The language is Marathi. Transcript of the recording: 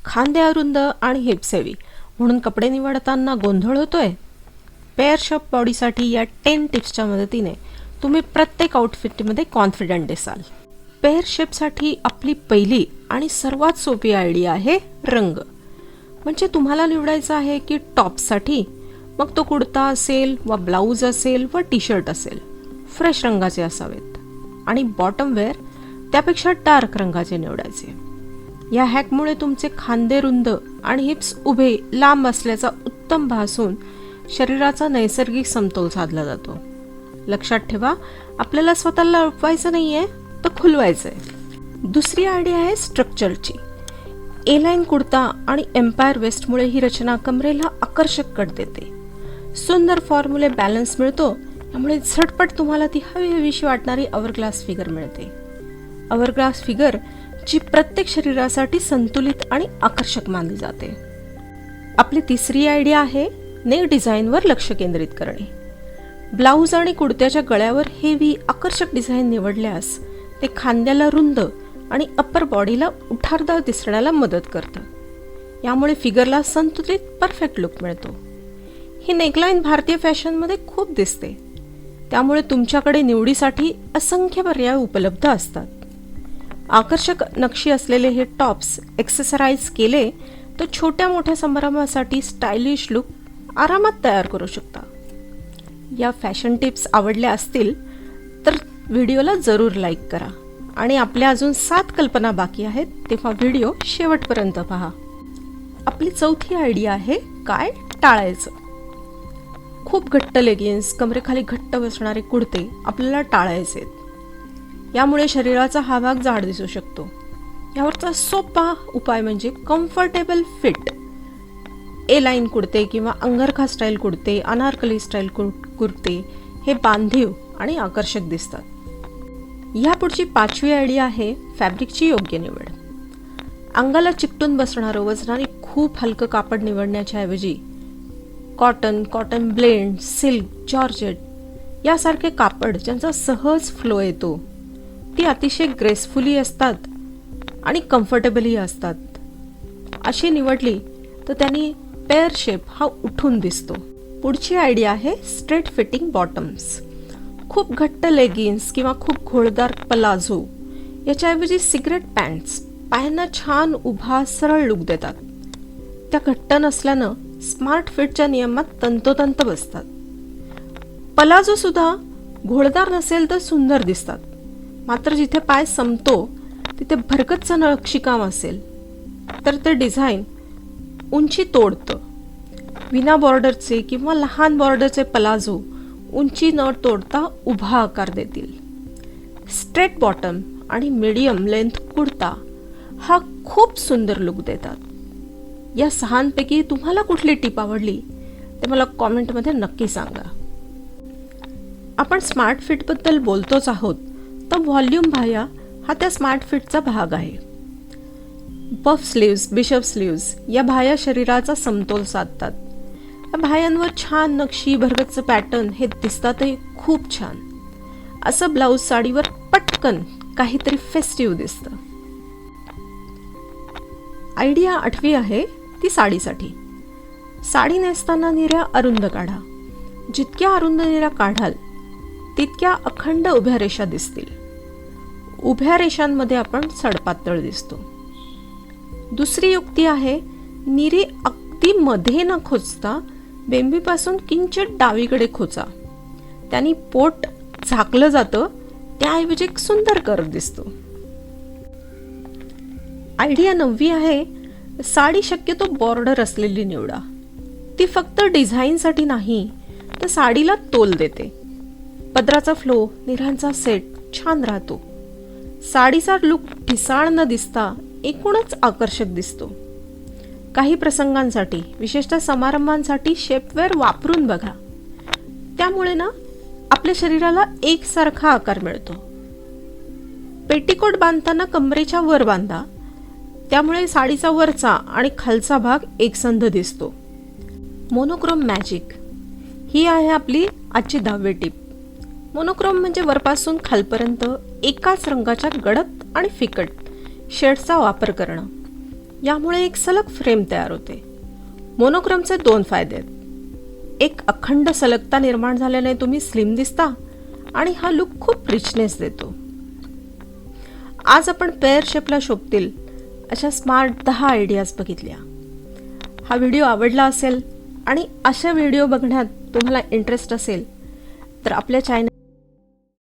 खांदे अरुंद आणि हिप्स हेवी म्हणून कपडे निवडताना गोंधळ होतोय? पेअर शेप बॉडीसाठी या 10 टिप्सच्या मदतीने तुम्ही प्रत्येक आउटफिटमध्ये कॉन्फिडंट दिसाल. पेअर शेपसाठी आपली पहिली आणि सर्वात सोपी आयडिया आहे रंग. म्हणजे तुम्हाला निवडायचं आहे की टॉपसाठी मग तो कुर्ता असेल वा ब्लाऊज असेल व टी शर्ट असेल, फ्रेश रंगाचे असावेत आणि बॉटम वेअर त्यापेक्षा डार्क रंगाचे निवडायचे. या हॅकमुळे तुमचे खांदे रुंद आणि हिप्स उभे लांब असल्याचा उत्तम भास होऊन शरीराचा नैसर्गिक समतोल साधला जातो. लक्षात ठेवा, आपल्याला स्वतःला लपवायचं नाहीये तर खुलवायचंय. दुसरी आयडिया आहे स्ट्रक्चरची. ए लाईन कुर्ता आणि एम्पायर वेस्टमुळे ही रचना कमरेला आकर्षक कट देते. सुंदर फॉर्म्युले बॅलन्स मिळतो, त्यामुळे झटपट तुम्हाला ती हवीशी वाटणारी अवरग्लास फिगर मिळते. अवरग्लास फिगर जी प्रत्येक शरीरासाठी संतुलित आणि आकर्षक मानली जाते. आपली तिसरी आयडिया आहे नेक डिझाईनवर लक्ष केंद्रित करणे. ब्लाऊज आणि कुर्त्याच्या गळ्यावर हेवी आकर्षक डिझाईन निवडल्यास ते खांद्याला रुंद आणि अप्पर बॉडीला उठारदार दिसण्याला मदत करतं. यामुळे फिगरला संतुलित परफेक्ट लुक मिळतो. ही नेकलाईन भारतीय फॅशनमध्ये खूप दिसते, त्यामुळे तुमच्याकडे निवडीसाठी असंख्य पर्याय उपलब्ध असतात. आकर्षक नक्षी असलेले हे टॉप्स एक्सेसराइज केले तर छोट्या मोठ्या समारंभासाठी स्टायलिश लुक आरामात तयार करू शकता. या फॅशन टिप्स आवडल्या असतील तर व्हिडिओला जरूर लाईक करा आणि आपल्या अजून 7 कल्पना बाकी आहेत, तेव्हा व्हिडिओ शेवटपर्यंत पहा. आपली चौथी आयडिया आहे काय टाळायचं. खूप घट्ट लेगिन्स, कमरेखाली घट्ट बसणारे कुर्ते आपल्याला टाळायचे. यामुळे शरीराचा हा भाग जाड दिसू शकतो. यावरचा सोपा उपाय म्हणजे कम्फर्टेबल फिट ए लाईन कुर्ते किंवा अंगरखा स्टाईल कुर्ते, अनारकली स्टाईल कुर्ते हे बांधीव आणि आकर्षक दिसतात. यापुढची 5वी आयडिया आहे फॅब्रिकची योग्य निवड. अंगाला चिकटून बसणारं वजनाने खूप हलकं कापड निवडण्याच्या ऐवजी कॉटन ब्लेंड, सिल्क, जॉर्जेट यासारखे कापड ज्यांचा सहज फ्लो येतो, ती अतिशय ग्रेसफुली असतात आणि कम्फर्टेबलही असतात, अशी निवडली तर त्यांनी पेअर शेप हा उठून दिसतो. पुढची आयडिया आहे स्ट्रेट फिटिंग बॉटम्स. खूप घट्ट लेगिन्स किंवा खूप घोळदार पलाझो याच्याऐवजी सिगरेट पॅन्ट्स पायांना छान उभा सरळ लुक देतात. त्या घट्ट नसल्यानं स्मार्ट फिटच्या नियमात तंतोतंत बसतात. पलाझो सुद्धा घोळदार नसेल तर सुंदर दिसतात, मात्र जिथे पाय संपतो तिथे भरकतच नक्षीकाम असेल तर ते डिझाईन उंची तोडतं. विना बॉर्डरचे किंवा लहान बॉर्डरचे पलाझो उंची न तोडता उभा आकार देतील. स्ट्रेट बॉटम आणि मीडियम लेंथ कुर्ता हा खूप सुंदर लुक देतात. या 6पैकी तुम्हाला कुठली टिप आवडली ते मला कॉमेंटमध्ये नक्की सांगा. आपण स्मार्ट फिटबद्दल बोलतोच आहोत तर व्हॉल्यूम बाह्या हा त्या स्मार्ट फिटचा भाग आहे. पफ स्लीव्ज, बिशप स्लीव्ज या बाह्या शरीराचा समतोल साधतात. या बाह्यांवर छान नक्षी, भरगतचं पॅटर्न हे दिसतातही खूप छान. असं ब्लाऊज साडीवर पटकन काहीतरी फेस्टिव्ह दिसतं. आयडिया 8वी आहे ती साडीसाठी. साडी नेसताना निऱ्या अरुंद काढा. जितक्या अरुंद निऱ्या काढाल तितक्या अखंड उभ्या रेषा दिसतील. उभ्या रेषांमध्ये आपण सडपातळ दिसतो. दुसरी युक्ती आहे निरी अगदी मध्ये न खोचता बेंबीपासून किंचित डावीकडे खोचा. त्यांनी पोट झाकलं जातं, त्याऐवजी एक सुंदर कर्व दिसतो. आयडिया 9वी आहे साडी शक्यतो बॉर्डर असलेली निवडा. ती फक्त डिझाईनसाठी नाही तर साडीला तोल देते. पदराचा फ्लो, निऱ्यांचा सेट छान राहतो. साडीचा लुक ढिसाळ न दिसता एकूणच आकर्षक दिसतो. काही प्रसंगांसाठी, विशेषतः समारंभांसाठी शेपवेअर वापरून बघा. त्यामुळे ना आपल्या शरीराला एकसारखा आकार मिळतो. पेटीकोट बांधताना कमरेच्या वर बांधा, त्यामुळे साडीचा वरचा आणि खालचा भाग एकसंध दिसतो. मोनोक्रोम मॅजिक ही आहे आपली आजची 10वी टिप. मोनोक्रोम म्हणजे वरपासून खालपर्यंत एकाच रंगाच्या गडद आणि फिकट शेड्सचा वापर करणं. यामुळे एक सलग फ्रेम तयार होते. मोनोक्रमचे 2 फायदे आहेत. एक अखंड सलगता निर्माण झाल्याने तुम्ही स्लिम दिसता आणि हा लुक खूप रिचनेस देतो. आज आपण पेअर शेपला शोभतील अशा स्मार्ट 10 आयडियाज बघितल्या. हा व्हिडिओ आवडला असेल आणि अशा व्हिडिओ बघण्यात तुम्हाला इंटरेस्ट असेल तर आपल्या चॅनल